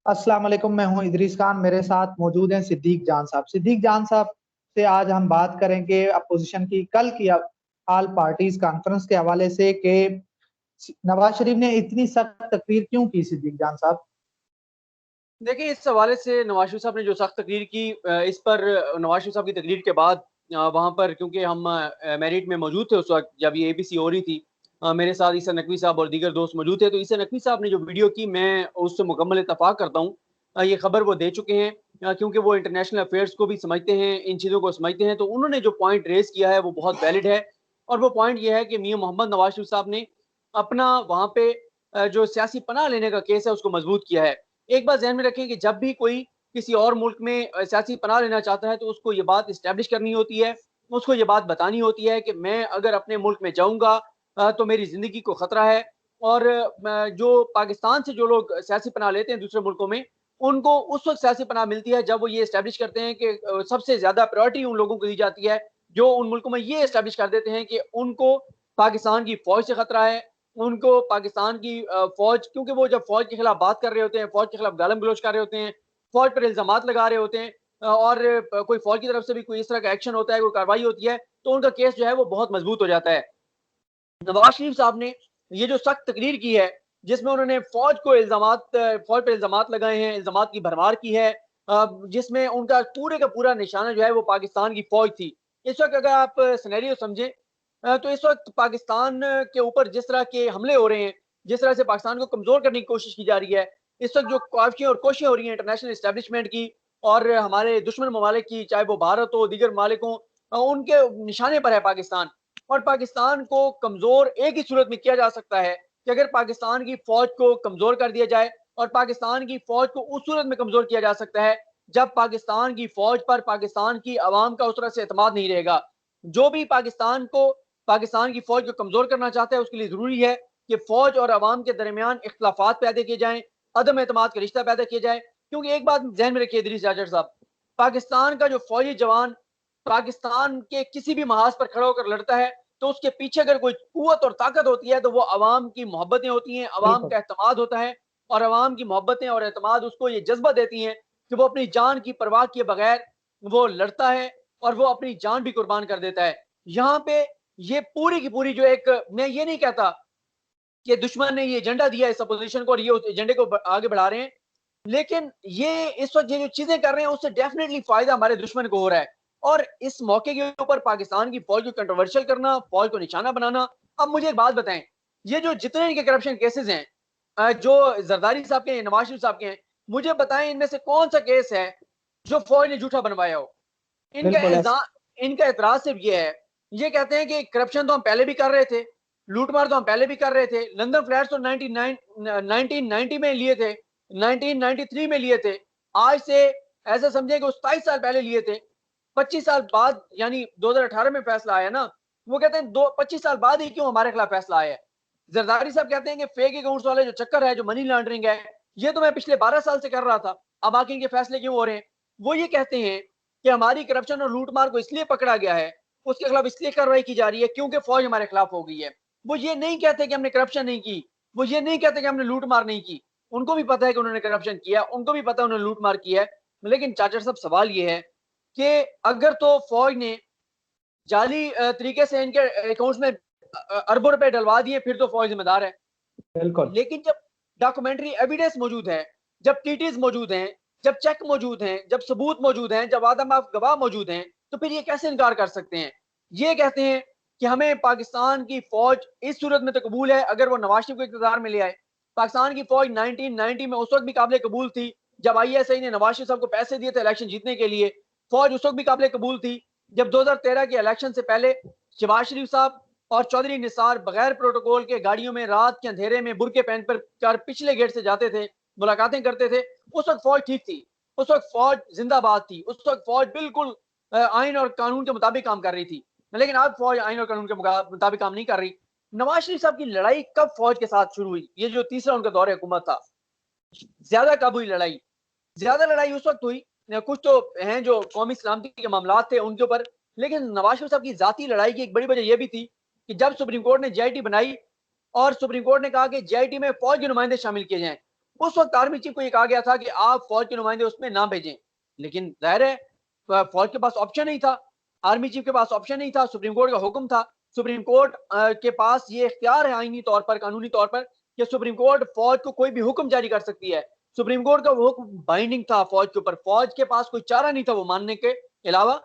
अस्सलाम वालेकुम। मैं हूं इदरीस खान, मेरे साथ मौजूद हैं सिद्दीक जान साहब। सिद्दीक जान साहब से आज हम बात करेंगे अपोजिशन की कल की ऑल पार्टीज कॉन्फ्रेंस के हवाले से कि नवाज शरीफ ने इतनी सख्त तकरीर क्यों की। सिद्दीक जान साहब, देखिए, इस हवाले से नवाज शरीफ साहब ने जो सख्त तकरीर की, इस पर नवाज शरीफ साहब की तकरीर के बाद वहाँ पर, क्योंकि हम मेरिट में मौजूद थे उस वक़्त जब ये एबीसी हो रही थी, मेरे साथ ईसा नकवी साहब और दीगर दोस्त मौजूद थे। तो ईसा नकवी साहब ने जो वीडियो की, मैं उससे मुकम्मल इत्तफ़ाक़ करता हूँ। ये खबर वो दे चुके हैं, क्योंकि वो इंटरनेशनल अफ़ेयर्स को भी समझते हैं, इन चीज़ों को समझते हैं। तो उन्होंने जो पॉइंट रेज़ किया है वो बहुत वैलिड है, और वो पॉइंट ये है कि मियाँ मोहम्मद नवाज शरीफ साहब ने अपना वहाँ पे जो सियासी पनाह लेने का केस है उसको मज़बूत किया है। एक बात ज़हन में रखें कि जब भी कोई किसी और मुल्क में सियासी पनाह लेना चाहता है, तो उसको ये बात एस्टेब्लिश करनी होती है, उसको ये बात बतानी होती है कि मैं अगर अपने मुल्क में जाऊँगा तो मेरी ज़िंदगी को खतरा है। और जो पाकिस्तान से जो लोग सियासी पनाह लेते हैं दूसरे मुल्कों में, उनको उस वक़्त सियासी पनाह मिलती है जब वो ये एस्टेब्लिश करते हैं कि सबसे ज़्यादा प्रायोरिटी उन लोगों को दी जाती है, जो उन मुल्कों में ये एस्टेब्लिश कर देते हैं कि उनको पाकिस्तान की फ़ौज से खतरा है, उनको पाकिस्तान की फ़ौज, क्योंकि वो जब फ़ौज के खिलाफ बात कर रहे होते हैं, फ़ौज के खिलाफ गालम-गलोच कर रहे होते हैं, फ़ौज पर इल्ज़ामात लगा रहे होते हैं, और कोई फ़ौज की तरफ से भी कोई इस तरह का एक्शन होता है, कोई कार्रवाई होती है, तो उनका केस जो है वो बहुत मज़बूत हो जाता है। नवाज शरीफ साहब ने ये जो सख्त तकरीर की है, जिसमें उन्होंने फ़ौज पे इल्ज़ामात लगाए हैं, इल्ज़ामात की भरमार की है, जिसमें उनका पूरे का पूरा निशाना जो है वो पाकिस्तान की फ़ौज थी। इस वक़्त अगर आप सिनेरियो समझें, तो इस वक़्त पाकिस्तान के ऊपर जिस तरह के हमले हो रहे हैं, जिस तरह से पाकिस्तान को कमज़ोर करने की कोशिश की जा रही है, इस वक़्त जो क़ाविशें और कोशिशें हो रही हैं इंटरनेशनल एस्टेब्लिशमेंट की और हमारे दुश्मन ममालिक की, चाहे वो भारत हो, दीगर ममालिक हों, उनके निशाने पर है पाकिस्तान। और पाकिस्तान को कमज़ोर एक ही सूरत में किया जा सकता है कि अगर पाकिस्तान की फ़ौज को कमज़ोर कर दिया जाए, और पाकिस्तान की फ़ौज को उस सूरत में कमज़ोर किया जा सकता है जब पाकिस्तान की फ़ौज पर पाकिस्तान की अवाम का उस तरह से एतमाद नहीं रहेगा। जो भी पाकिस्तान की फ़ौज को कमज़ोर करना चाहता है, उसके लिए ज़रूरी है कि फ़ौज और अवाम के दरमियान इख्तिलाफ़ात पैदा किए जाएँ, अदम एतमाद का रिश्ता पैदा किया जाए। क्योंकि एक बात ज़हन में रखिए इदरीस जाकर साहब, पाकिस्तान का जो फ़ौजी जवान पाकिस्तान के किसी भी महाज पर खड़ा होकर लड़ता है, तो उसके पीछे अगर कोई कुव्वत और ताकत होती है, तो वो अवाम की मोहब्बतें होती हैं, अवाम बिल्कुल का एतमाद होता है, और अवाम की मोहब्बतें और एतमाद उसको ये जज़्बा देती हैं कि वो अपनी जान की परवाह किए बगैर वो लड़ता है, और वो अपनी जान भी कुर्बान कर देता है। यहाँ पे ये पूरी की पूरी जो एक, मैं ये नहीं कहता कि दुश्मन ने ये एजेंडा दिया इस अपोज़िशन को और ये उस एजेंडे को आगे बढ़ा रहे हैं, लेकिन ये इस वक़्त ये जो चीज़ें कर रहे हैं उससे डेफ़िनिटली फ़ायदा हमारे दुश्मन को हो रहा है। और इस मौके के ऊपर पाकिस्तान की फ़ौज को कंट्रोवर्शियल करना, फ़ौज को निशाना बनाना। अब मुझे एक बात बताएँ, ये जो जितने इनके करप्शन केसेज़ हैं, जो ज़रदारी साहब के हैं, नवाज़ शरीफ साहब के हैं, मुझे बताएँ इनमें से कौन-सा केस है जो फ़ौज ने झूठा बनवाया हो? इनका बिल्कुल इल्ज़ा इनका एतराज़ सिर्फ़ ये है, ये कहते हैं कि करप्शन तो हम पहले भी कर रहे थे, लूट-मार तो हम पहले भी कर रहे थे, लंदन फ्लैट्स तो 1990 में लिए थे, 1993 में लिए थे, आज से ऐसा समझिए कि 27 साल पहले लिए थे, 25 साल बाद यानी 2018 में फैसला आया ना, वो कहते हैं दो 25 साल बाद ही क्यों हमारे खिलाफ फैसला आया है। जरदारी साहब कहते हैं कि फेक अकाउंट्स वाले जो चक्कर है, जो मनी लॉन्ड्रिंग है, ये तो मैं पिछले 12 साल से कर रहा था, अब आके इनके फैसले क्यों हो रहे हैं? वो ये कहते हैं कि हमारी करप्शन और लूट-मार को इसलिए पकड़ा गया है, उसके खिलाफ इसलिए कार्रवाई की जा रही है क्योंकि फौज हमारे खिलाफ हो गई है। वो ये नहीं कहते कि हमने करप्शन नहीं की, वो ये नहीं कहते कि हमने लूट-मार नहीं की। उनको भी पता है कि उन्होंने करप्शन किया, उनको भी पता है उन्होंने लूट-मार किया है। लेकिन चाचा साहब सवाल ये है कि अगर तो फौज ने जाली तरीके से इनके अकाउंट्स में अरबों रुपए डलवा दिए, फिर तो फौज जिम्मेदार है। बिल्कुल लेकिन जब डॉक्यूमेंट्री एविडेंस मौजूद है, जब टीटीज मौजूद हैं, जब चेक मौजूद हैं, जब सबूत मौजूद हैं, जब आदम आप गवाह मौजूद हैं, तो फिर ये कैसे इनकार कर सकते हैं? ये कहते हैं कि हमें पाकिस्तान की फौज इस सूरत में तो कबूल है अगर वो नवाज शरीफ को इक़्तिदार में ले आए। पाकिस्तान की फौज 1990 में उस वक्त भी काबिल कबूल थी जब आईएसआई ने नवाज शरीफ साहब को पैसे दिए थे इलेक्शन जीतने के लिए। फौज उस वक्त भी काबिल कबूल थी जब 2013 के इलेक्शन से पहले शहबाज शरीफ साहब और चौधरी निसार बगैर प्रोटोकॉल के गाड़ियों में रात के अंधेरे में बुरके पहन कर पिछले गेट से जाते थे, मुलाकातें करते थे। उस वक्त फौज ठीक थी, उस वक्त फौज जिंदाबाद थी, उस वक्त फौज बिल्कुल आइन और कानून के मुताबिक काम कर रही थी। लेकिन अब फौज आइन और कानून के मुताबिक काम नहीं कर रही। नवाज शरीफ साहब की लड़ाई कब फौज के साथ शुरू हुई? ये जो तीसरा उनका दौर हुकूमत था, ज्यादा कब हुई लड़ाई? ज्यादा लड़ाई उस वक्त हुई, कुछ तो हैं जो कौमी सलामती के मामला थे उनके ऊपर, लेकिन नवाज शरीफ साहब की जाती लड़ाई की एक बड़ी वजह यह भी थी कि जब सुप्रीम कोर्ट ने जेआईटी बनाई और सुप्रीम कोर्ट ने कहा कि जेआईटी में फौज के नुमाइंदे शामिल किए जाएं, उस वक्त आर्मी चीफ को ये कहा गया था कि आप फौज के नुमाइंदे उसमें ना भेजें, लेकिन जाहिर है फौज के पास ऑप्शन नहीं था, आर्मी चीफ के पास ऑप्शन नहीं था, सुप्रीम कोर्ट का हुक्म था। सुप्रीम कोर्ट के पास ये इख्तियार है आईनी तौर पर, कानूनी तौर पर, कि सुप्रीम कोर्ट फौज को कोई भी हुक्म जारी कर सकती है। सुप्रीम कोर्ट का वो हुक्म बाइंडिंग था फौज के ऊपर, फौज के पास कोई चारा नहीं था वो मानने के अलावा।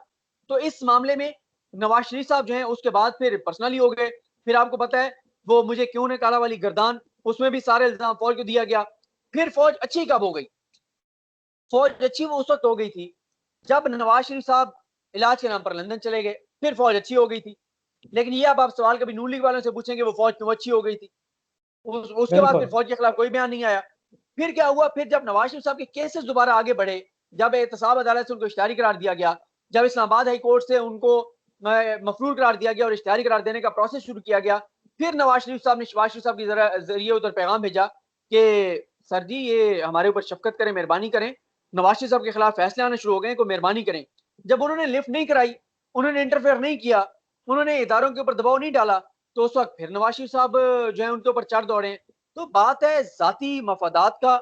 तो इस मामले में नवाज शरीफ साहब जो है उसके बाद फिर पर्सनली हो गए। फिर आपको पता है वो मुझे क्यों ने काला वाली गर्दान, उसमें भी सारे इल्जाम फौज को दिया गया। फिर फौज अच्छी कब हो गई? फौज अच्छी वो उस वक्त हो गई थी जब नवाज शरीफ साहब इलाज के नाम पर लंदन चले गए, फिर फौज अच्छी हो गई थी। लेकिन ये अब आप सवाल कभी नून लीग वालों से पूछेंगे वो फौज क्यों अच्छी हो गई थी, उसके बाद फिर बिल्कुल। फौज के खिलाफ कोई बयान नहीं आया। फिर क्या हुआ? फिर जब नवाज शरीफ साहब के केसेस दोबारा आगे बढ़े, जब एहतसाब अदालत से उनको इश्तिहारी करार दिया गया, जब इस्लामाबाद हाई कोर्ट से उनको मफरूर करार दिया गया और इश्तिहारी करार देने का प्रोसेस शुरू किया गया, फिर नवाज शरीफ साहब ने शहबाज शरीफ साहब के जरिए उधर पैगाम भेजा कि सर जी ये हमारे ऊपर शफकत करें, मेहरबानी करें, नवाज शरीफ साहब के खिलाफ फैसले आने शुरू हो गए, को मेहरबानी करें। जब उन्होंने लिफ्ट नहीं कराई, उन्होंने इंटरफेयर नहीं किया, उन्होंने इदारों के ऊपर दबाव नहीं डाला, तो उस वक्त फिर नवाज शरीफ साहब जो है उनके ऊपर चढ़ दौड़े। तो बात है जाती मफादात का,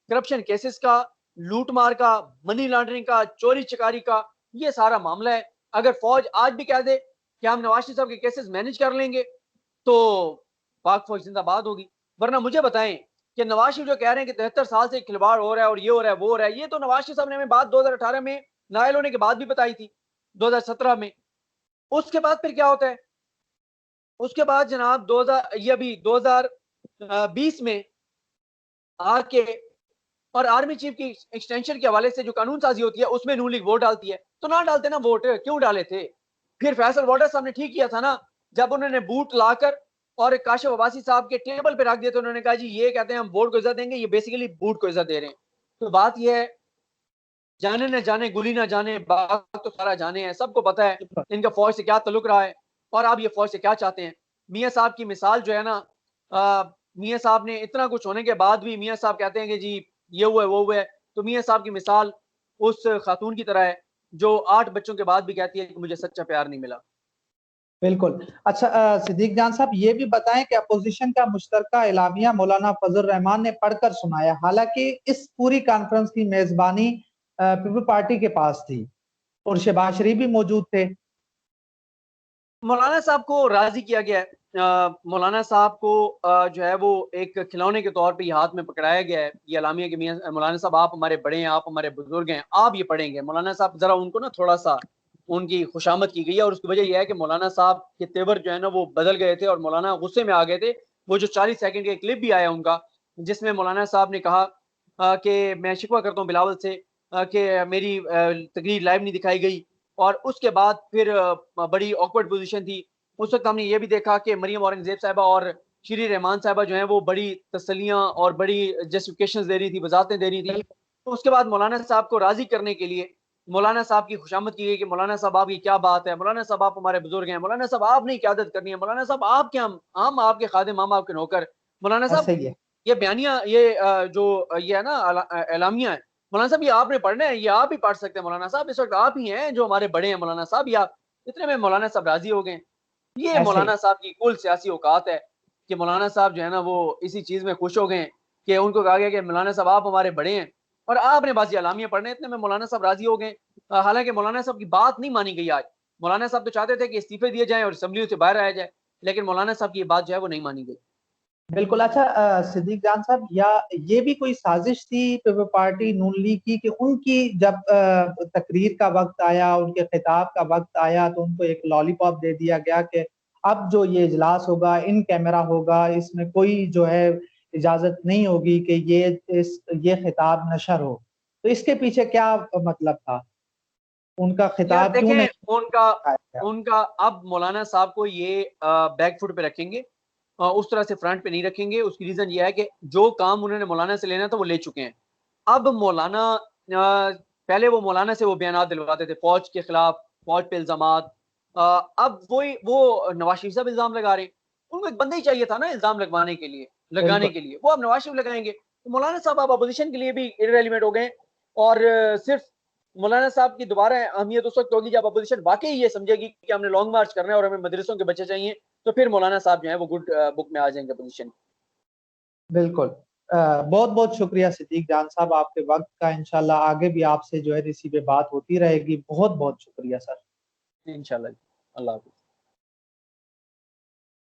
करप्शन केसेस का, लूट मार का, मनी लॉन्ड्रिंग का, चोरी चकारी का, ये सारा मामला है। अगर फौज आज भी कह दे कि हम नवाज शरीफ साहब के केसेस मैनेज कर लेंगे, तो पाक फौज जिंदाबाद होगी। वरना मुझे बताएं कि नवाज शरीफ जो कह रहे हैं कि 73 साल से खिलवाड़ हो रहा है और ये हो रहा है वो हो रहा है, ये तो नवाज शरीफ साहब ने हमें बात 2018 में नायल होने के बाद भी बताई थी, 2017 में। उसके बाद फिर क्या होता है? उसके बाद जनाब 2000 ये अभी 2020 में आके और आर्मी चीफ की एक्सटेंशन के हवाले से जो कानून साजी होती है उसमें नून लीग वोट डालती है, तो ना डालते ना वोट, क्यों डाले थे? फिर फैसल वाटर साहब ने ठीक किया था ना, जब उन्होंने बूट लाकर और काशिफ अब्बासी साहब के टेबल पे रख दिया, तो उन्होंने कहा जी ये कहते हैं हम वोट को इज्जत देंगे, ये बेसिकली बूट को इज्जत दे रहे हैं। तो बात यह है, जाने न जाने गुली ना जाने, बात तो सारा जाने है, सबको पता है इनका फौज से क्या ताल्लुक रहा है और आप ये फौज से क्या चाहते हैं। मियाँ साहब की मिसाल जो है ना, मियाँ साहब ने इतना कुछ होने के बाद भी मियाँ साहब कहते हैं कि जी ये हुआ है वो हुआ है, तो मियाँ साहब की मिसाल उस खातून की तरह है जो 8 बच्चों के बाद भी कहती है कि मुझे सच्चा प्यार नहीं मिला। बिल्कुल। अच्छा, सिद्दीक जान साहब ये भी बताएं कि अपोजिशन का मुश्तरका एलामिया मौलाना फजल रहमान ने पढ़कर सुनाया, हालांकि इस पूरी कॉन्फ्रेंस की मेजबानी पीपल पार्टी के पास थी और शहबाज शरीफ भी मौजूद थे। मौलाना साहब को राजी किया गया है। मौलाना साहब को जो है वो एक खिलौने के तौर पे ये हाथ में पकड़ाया गया है, ये अलामिया के मियां मौलाना साहब आप हमारे बड़े हैं, आप हमारे बुजुर्ग हैं, आप ये पढ़ेंगे। मौलाना साहब जरा उनको ना थोड़ा सा उनकी खुशामद की गई है और उसकी वजह यह है कि मौलाना साहब के तेवर जो है ना वो बदल गए थे और मौलाना गुस्से में आ गए थे। वो जो 40 सेकंड का क्लिप भी आया उनका, जिसमें मौलाना साहब ने कहा कि मैं शिकवा करता हूँ बिलावल से कि मेरी तकरीर लाइव नहीं दिखाई गई, और उसके बाद फिर बड़ी ऑकवर्ड पोजीशन थी। उस वक्त हमने ये भी देखा कि मरियम औरंगजेब साहिबा और श्री रहमान साहिबा जो है वो बड़ी तसलियां और बड़ी जस्टिफिकेशन दे रही थी, वजाहतें दे रही थी। तो उसके बाद मौलाना साहब को राजी करने के लिए मौलाना साहब की खुशामद की गई कि मौलाना साहब आप ये क्या बात है, मौलाना साहब आप हमारे बुजुर्ग हैं, मौलाना साहब आप नहीं क्यादत करनी है, मौलाना साहब आप क्या, हम आपके खादिम, हम आपके नौकर। मौलाना साहब ऐसा ही है। ये बयानिया, ये जो ये है ना एलामिया है, मौलाना साहब ये आपने पढ़ना है, ये आप ही पढ़ सकते हैं मौलाना साहब, इस वक्त आप ही हैं जो हमारे बड़े हैं मौलाना साहब, या इतने में मौलाना साहब राजी हो गए। ये ऐसे ही। मौलाना साहब की कुल सियासी औकात है कि मौलाना साहब जो है ना वो इसी चीज में खुश हो गए कि उनको कहा गया कि मौलाना साहब आप हमारे बड़े हैं और आपने बस ये अलामिया पढ़ने, इतने में मौलाना साहब राजी हो गए। हालांकि मौलाना साहब की बात नहीं मानी गई आज। मौलाना साहब तो चाहते थे कि इस्तीफे दिए जाएं और असेंबलियों से बाहर आया जाए, लेकिन मौलाना साहब की ये बात जो है वो नहीं मानी गई। बिल्कुल। अच्छा, सिद्दीक जान साहब, या ये भी कोई साजिश थी पीपल पार्टी नून लीग की कि उनकी जब तकरीर का वक्त आया, उनके खिताब का वक्त आया, तो उनको एक लॉलीपॉप दे दिया गया कि अब जो ये इजलास होगा इन कैमरा होगा, इसमें कोई जो है इजाजत नहीं होगी कि ये खिताब नशर हो। तो इसके पीछे क्या मतलब था? उनका यार खिताब क्यों देखें, नहीं उनका दिखाया गया? उनका अब मौलाना साहब को ये बैक फुट पे रखेंगे, उस तरह से फ्रंट पे नहीं रखेंगे। उसकी रीजन ये है कि जो काम उन्होंने मौलाना से लेना था वो ले चुके हैं। अब मौलाना पहले वो मौलाना से वो बयान दिलवाते थे फौज के खिलाफ, फौज पे इल्जामात। अब वो नवाज शरीफ साहब इल्जाम लगा रहे हैं। उनको एक बंदा ही चाहिए था ना इल्जाम लगाने बिल्कुल। के लिए, वो अब नवाज शरीफ लगाएंगे। तो मौलाना साहब अब अपोजिशन के लिए भी इररेलेवेंट हो गए और सिर्फ मौलाना साहब की दोबारा अहमियत उस वक्त होगी जब अपोजिशन वाकई ये समझेगी कि हमने लॉन्ग मार्च करना है और हमें मदरसों के बच्चे चाहिए, तो फिर मौलाना साहब जो है वो गुड बुक में आ जाएंगे अपोजिशन। बिल्कुल। बहुत बहुत शुक्रिया सिद्दीक जान साहब आपके वक्त का। इंशाल्लाह आगे भी आपसे जो है इसी पे बात होती रहेगी। बहुत बहुत शुक्रिया सर। इंशाल्लाह। अल्लाह हाफ़िज़।